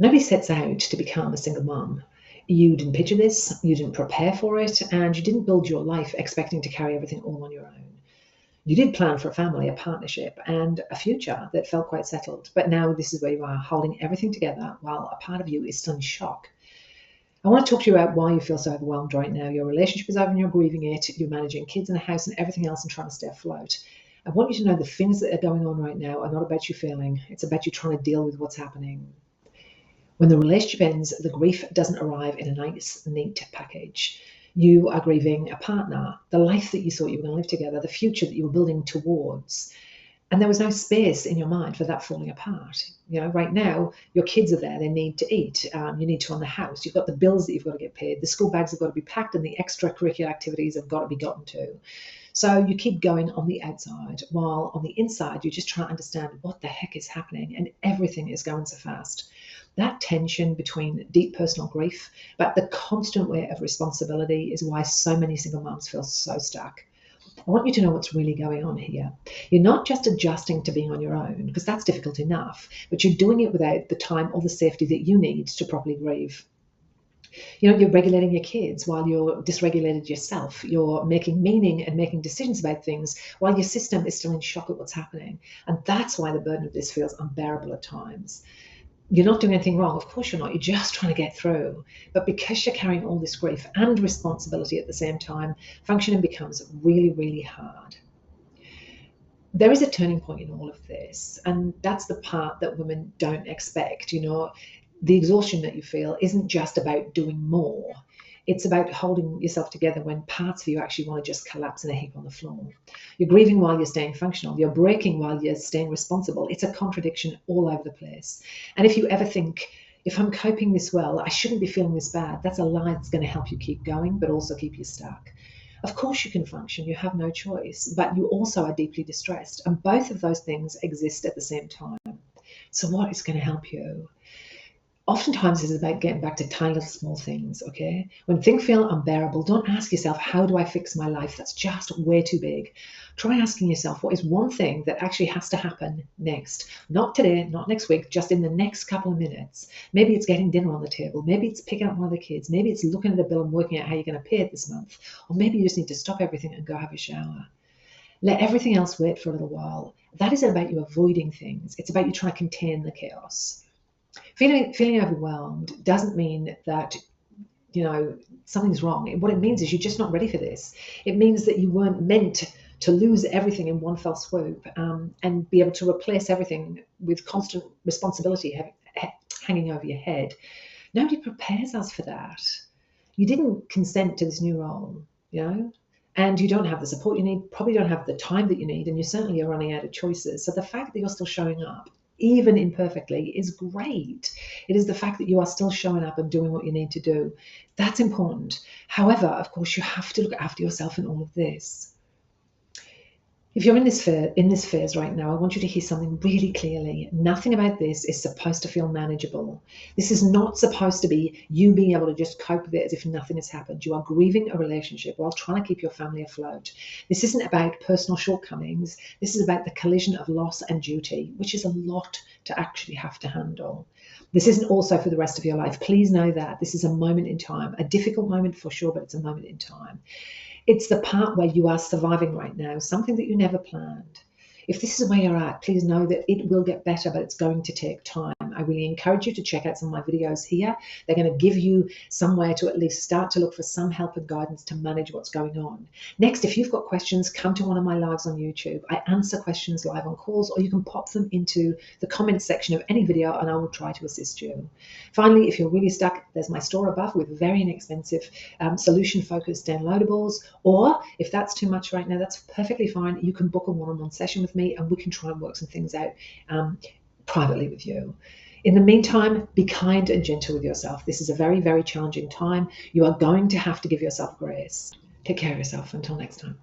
Nobody sets out to become a single mom. You didn't picture this, you didn't prepare for it, and you didn't build your life expecting to carry everything all on your own. You did plan for a family, a partnership, and a future that felt quite settled. But now this is where you are, holding everything together while a part of you is still in shock. I want to talk to you about why you feel so overwhelmed right now. Your relationship is over and you're grieving it. You're managing kids and a house and everything else and trying to stay afloat. I want you to know the things that are going on right now are not about you feeling. It's about you trying to deal with what's happening. When the relationship ends, the grief doesn't arrive in a nice, neat package. You are grieving a partner, the life that you thought you were going to live together, the future that you were building towards. And there was no space in your mind for that falling apart. Right now, your kids are there. They need to eat. You need to run the house. You've got the bills that you've got to get paid. The school bags have got to be packed and the extracurricular activities have got to be gotten to. So you keep going on the outside, while on the inside, you just try to understand what the heck is happening, and everything is going so fast. That tension between deep personal grief, but the constant weight of responsibility is why so many single moms feel so stuck. I want you to know what's really going on here. You're not just adjusting to being on your own, because that's difficult enough, but you're doing it without the time or the safety that you need to properly grieve. You're regulating your kids while you're dysregulated yourself. You're making meaning and making decisions about things while your system is still in shock at what's happening. And that's why the burden of this feels unbearable at times. You're not doing anything wrong. Of course you're not. You're just trying to get through. But because you're carrying all this grief and responsibility at the same time, functioning becomes really, really hard. There is a turning point in all of this, and that's the part that women don't expect. The exhaustion that you feel isn't just about doing more. It's about holding yourself together when parts of you actually want to just collapse in a heap on the floor. You're grieving while you're staying functional. You're breaking while you're staying responsible. It's a contradiction all over the place. And if you ever think, if I'm coping this well, I shouldn't be feeling this bad, that's a lie that's going to help you keep going, but also keep you stuck. Of course you can function. You have no choice, but you also are deeply distressed. And both of those things exist at the same time. So what is going to help you? Oftentimes this is about getting back to tiny little small things, okay? When things feel unbearable, don't ask yourself, how do I fix my life? That's just way too big. Try asking yourself, what is one thing that actually has to happen next? Not today, not next week, just in the next couple of minutes. Maybe it's getting dinner on the table. Maybe it's picking up one of the kids. Maybe it's looking at a bill and working out how you're going to pay it this month. Or maybe you just need to stop everything and go have a shower. Let everything else wait for a little while. That isn't about you avoiding things. It's about you trying to contain the chaos. Feeling overwhelmed doesn't mean that something's wrong. What it means is you're just not ready for this. It means that you weren't meant to lose everything in one fell swoop and be able to replace everything with constant responsibility hanging over your head. Nobody prepares us for that. You didn't consent to this new role, and you don't have the support you need, probably don't have the time that you need, and you certainly are running out of choices. So the fact that you're still showing up, even imperfectly, is great. It is the fact that you are still showing up and doing what you need to do. That's important. However, of course, you have to look after yourself in all of this. If you're in this phase right now, I want you to hear something really clearly. Nothing about this is supposed to feel manageable. This is not supposed to be you being able to just cope with it as if nothing has happened. You are grieving a relationship while trying to keep your family afloat. This isn't about personal shortcomings. This is about the collision of loss and duty, which is a lot to actually have to handle. This isn't also for the rest of your life. Please know that. This is a moment in time, a difficult moment for sure, but it's a moment in time. It's the part where you are surviving right now, something that you never planned. If this is where you're at, please know that it will get better, but it's going to take time. I really encourage you to check out some of my videos here. They're going to give you somewhere to at least start to look for some help and guidance to manage what's going on. Next, if you've got questions, come to one of my lives on YouTube. I answer questions live on calls, or you can pop them into the comments section of any video and I will try to assist you. Finally, if you're really stuck, there's my store above with very inexpensive solution-focused downloadables, or if that's too much right now, that's perfectly fine. You can book a one-on-one session with me and we can try and work some things out privately with you. In the meantime, be kind and gentle with yourself. This is a very, very challenging time. You are going to have to give yourself grace. Take care of yourself. Until next time.